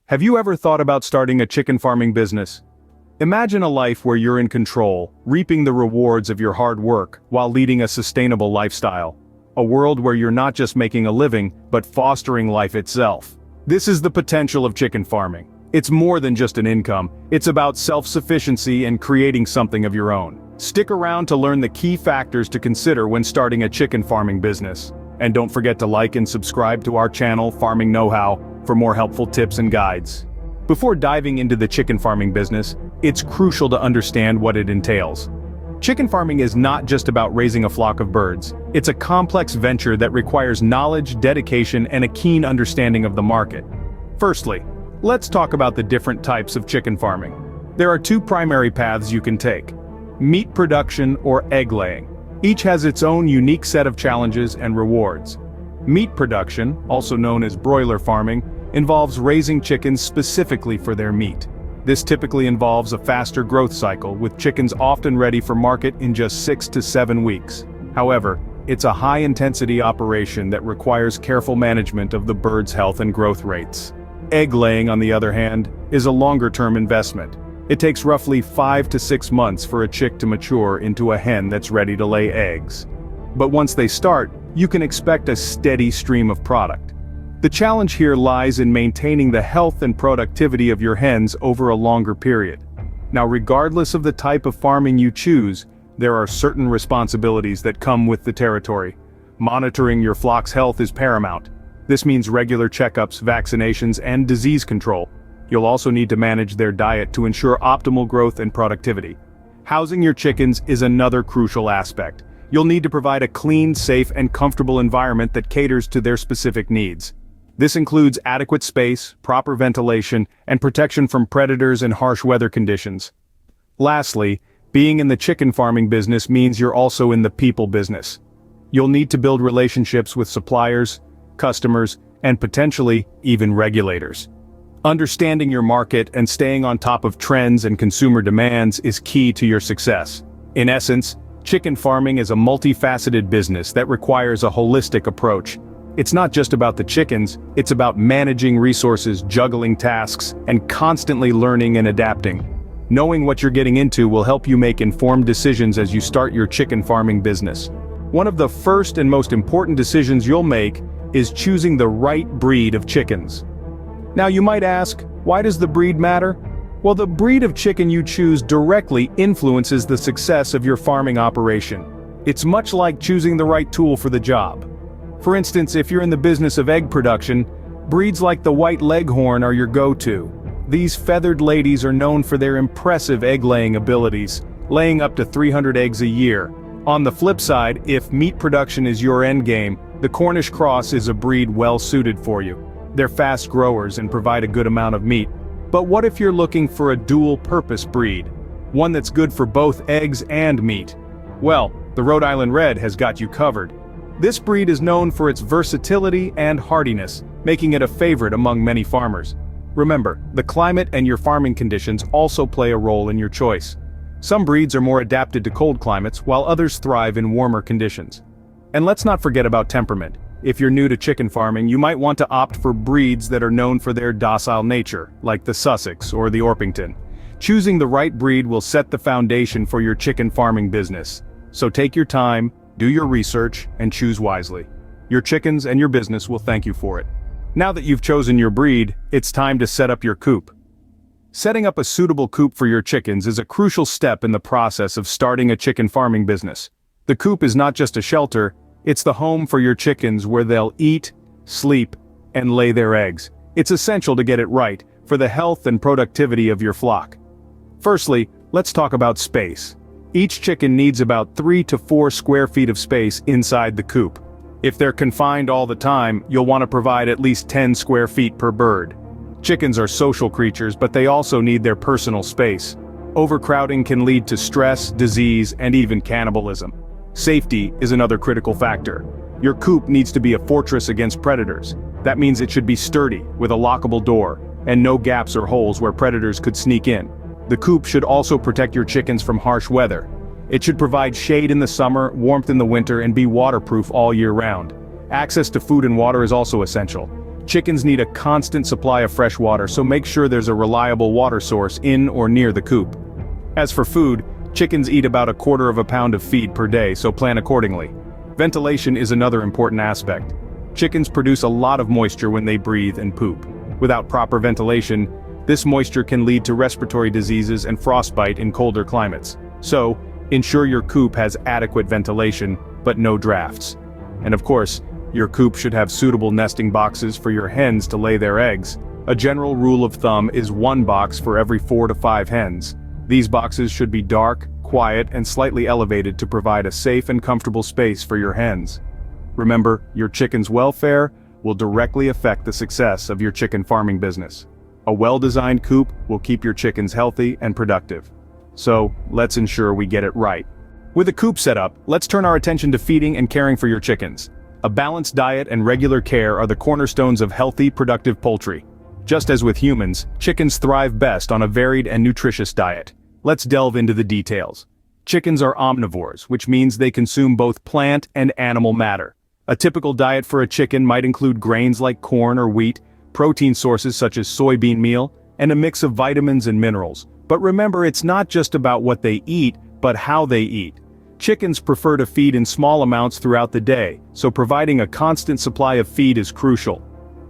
Have you ever thought about starting a chicken farming business? Imagine a life where you're in control, reaping the rewards of your hard work while leading a sustainable lifestyle. A world where you're not just making a living, but fostering life itself. This is the potential of chicken farming. It's more than just an income, it's about self-sufficiency and creating something of your own. Stick around to learn the key factors to consider when starting a chicken farming business. And don't forget to like and subscribe to our channel, Farming Knowhow, for more helpful tips and guides. Before diving into the chicken farming business, it's crucial to understand what it entails. Chicken farming is not just about raising a flock of birds. It's a complex venture that requires knowledge, dedication, and a keen understanding of the market. Firstly, let's talk about the different types of chicken farming. There are two primary paths you can take: meat production or egg laying. Each has its own unique set of challenges and rewards. Meat production, also known as broiler farming, involves raising chickens specifically for their meat. This typically involves a faster growth cycle, with chickens often ready for market in just 6 to 7 weeks. However, it's a high-intensity operation that requires careful management of the bird's health and growth rates. Egg laying, on the other hand, is a longer-term investment. It takes roughly 5 to 6 months for a chick to mature into a hen that's ready to lay eggs. But once they start, you can expect a steady stream of product. The challenge here lies in maintaining the health and productivity of your hens over a longer period. Now, regardless of the type of farming you choose, there are certain responsibilities that come with the territory. Monitoring your flock's health is paramount. This means regular checkups, vaccinations, and disease control. You'll also need to manage their diet to ensure optimal growth and productivity. Housing your chickens is another crucial aspect. You'll need to provide a clean, safe, and comfortable environment that caters to their specific needs. This includes adequate space, proper ventilation, and protection from predators and harsh weather conditions. Lastly, being in the chicken farming business means you're also in the people business. You'll need to build relationships with suppliers, customers, and potentially even regulators. Understanding your market and staying on top of trends and consumer demands is key to your success. In essence, chicken farming is a multifaceted business that requires a holistic approach. It's not just about the chickens, it's about managing resources, juggling tasks, and constantly learning and adapting. Knowing what you're getting into will help you make informed decisions as you start your chicken farming business. One of the first and most important decisions you'll make is choosing the right breed of chickens. Now you might ask, why does the breed matter? Well, the breed of chicken you choose directly influences the success of your farming operation. It's much like choosing the right tool for the job. For instance, if you're in the business of egg production, breeds like the white leghorn are your go-to. These feathered ladies are known for their impressive egg-laying abilities, laying up to 300 eggs a year. On the flip side, if meat production is your endgame, the Cornish cross is a breed well-suited for you. They're fast growers and provide a good amount of meat. But what if you're looking for a dual-purpose breed? One that's good for both eggs and meat? Well, the Rhode Island Red has got you covered. This breed is known for its versatility and hardiness, making it a favorite among many farmers. Remember, the climate and your farming conditions also play a role in your choice. Some breeds are more adapted to cold climates, while others thrive in warmer conditions. And let's not forget about temperament. If you're new to chicken farming, you might want to opt for breeds that are known for their docile nature, like the Sussex or the Orpington. Choosing the right breed will set the foundation for your chicken farming business. So take your time, do your research, and choose wisely. Your chickens and your business will thank you for it. Now that you've chosen your breed, it's time to set up your coop. Setting up a suitable coop for your chickens is a crucial step in the process of starting a chicken farming business. The coop is not just a shelter, it's the home for your chickens where they'll eat, sleep, and lay their eggs. It's essential to get it right for the health and productivity of your flock. Firstly, let's talk about space. Each chicken needs about 3 to 4 square feet of space inside the coop. If they're confined all the time, you'll want to provide at least 10 square feet per bird. Chickens are social creatures, but they also need their personal space. Overcrowding can lead to stress, disease, and even cannibalism. Safety is another critical factor. Your coop needs to be a fortress against predators. That means it should be sturdy, with a lockable door, and no gaps or holes where predators could sneak in. The coop should also protect your chickens from harsh weather. It should provide shade in the summer, warmth in the winter, and be waterproof all year round. Access to food and water is also essential. Chickens need a constant supply of fresh water, so make sure there's a reliable water source in or near the coop. As for food, chickens eat about 1/4 pound of feed per day, so plan accordingly. Ventilation is another important aspect. Chickens produce a lot of moisture when they breathe and poop. Without proper ventilation, this moisture can lead to respiratory diseases and frostbite in colder climates. So, ensure your coop has adequate ventilation, but no drafts. And of course, your coop should have suitable nesting boxes for your hens to lay their eggs. A general rule of thumb is 1 box for every 4 to 5 hens. These boxes should be dark, quiet, and slightly elevated to provide a safe and comfortable space for your hens. Remember, your chicken's welfare will directly affect the success of your chicken farming business. A well-designed coop will keep your chickens healthy and productive. So, let's ensure we get it right. With a coop set up, let's turn our attention to feeding and caring for your chickens. A balanced diet and regular care are the cornerstones of healthy, productive poultry. Just as with humans, chickens thrive best on a varied and nutritious diet. Let's delve into the details. Chickens are omnivores, which means they consume both plant and animal matter. A typical diet for a chicken might include grains like corn or wheat, protein sources such as soybean meal, and a mix of vitamins and minerals. But remember, it's not just about what they eat, but how they eat. Chickens prefer to feed in small amounts throughout the day, so providing a constant supply of feed is crucial.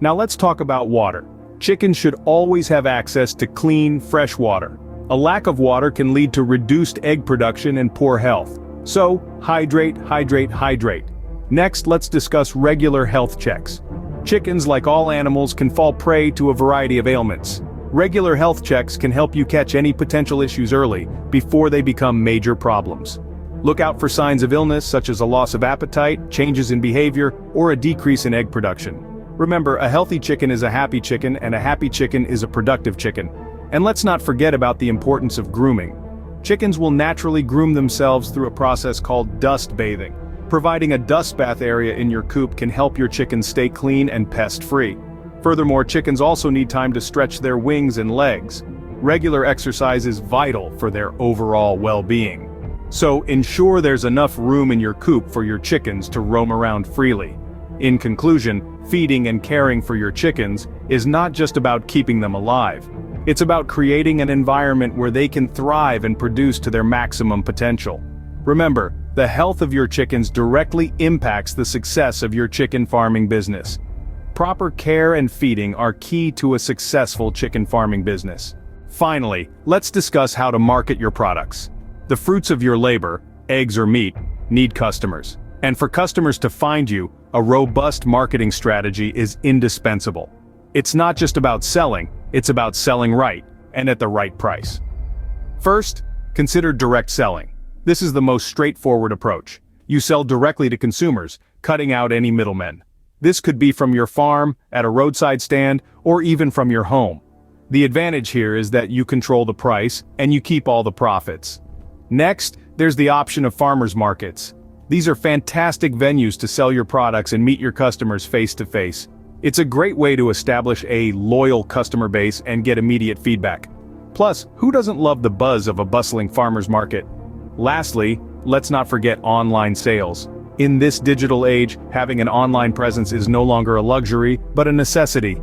Now let's talk about water. Chickens should always have access to clean, fresh water. A lack of water can lead to reduced egg production and poor health. So, hydrate, hydrate, hydrate. Next, let's discuss regular health checks. Chickens, like all animals, can fall prey to a variety of ailments. Regular health checks can help you catch any potential issues early, before they become major problems. Look out for signs of illness such as a loss of appetite, changes in behavior, or a decrease in egg production. Remember, a healthy chicken is a happy chicken, and a happy chicken is a productive chicken. And let's not forget about the importance of grooming. Chickens will naturally groom themselves through a process called dust bathing. Providing a dust bath area in your coop can help your chickens stay clean and pest-free. Furthermore, chickens also need time to stretch their wings and legs. Regular exercise is vital for their overall well-being. So ensure there's enough room in your coop for your chickens to roam around freely. In conclusion, feeding and caring for your chickens is not just about keeping them alive. It's about creating an environment where they can thrive and produce to their maximum potential. Remember, the health of your chickens directly impacts the success of your chicken farming business. Proper care and feeding are key to a successful chicken farming business. Finally, let's discuss how to market your products. The fruits of your labor, eggs or meat, need customers. And for customers to find you, a robust marketing strategy is indispensable. It's not just about selling, it's about selling right, and at the right price. First, consider direct selling. This is the most straightforward approach. You sell directly to consumers, cutting out any middlemen. This could be from your farm, at a roadside stand, or even from your home. The advantage here is that you control the price, and you keep all the profits. Next, there's the option of farmers markets. These are fantastic venues to sell your products and meet your customers face to face. It's a great way to establish a loyal customer base and get immediate feedback. Plus, who doesn't love the buzz of a bustling farmers market? Lastly, let's not forget online sales. In this digital age, having an online presence is no longer a luxury, but a necessity.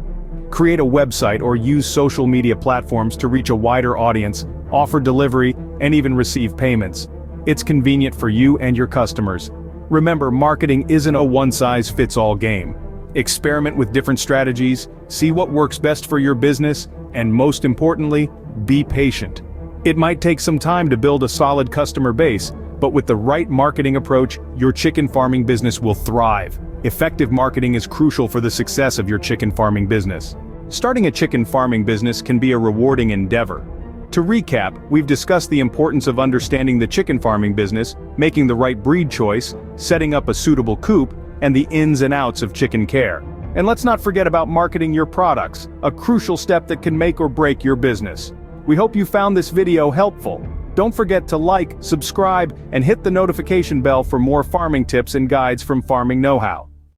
Create a website or use social media platforms to reach a wider audience, offer delivery, and even receive payments. It's convenient for you and your customers. Remember, marketing isn't a one-size-fits-all game. Experiment with different strategies, see what works best for your business, and most importantly, be patient. It might take some time to build a solid customer base, but with the right marketing approach, your chicken farming business will thrive. Effective marketing is crucial for the success of your chicken farming business. Starting a chicken farming business can be a rewarding endeavor. To recap, we've discussed the importance of understanding the chicken farming business, making the right breed choice, setting up a suitable coop, and the ins and outs of chicken care. And let's not forget about marketing your products, a crucial step that can make or break your business. We hope you found this video helpful. Don't forget to like, subscribe, and hit the notification bell for more farming tips and guides from Farming Know-How.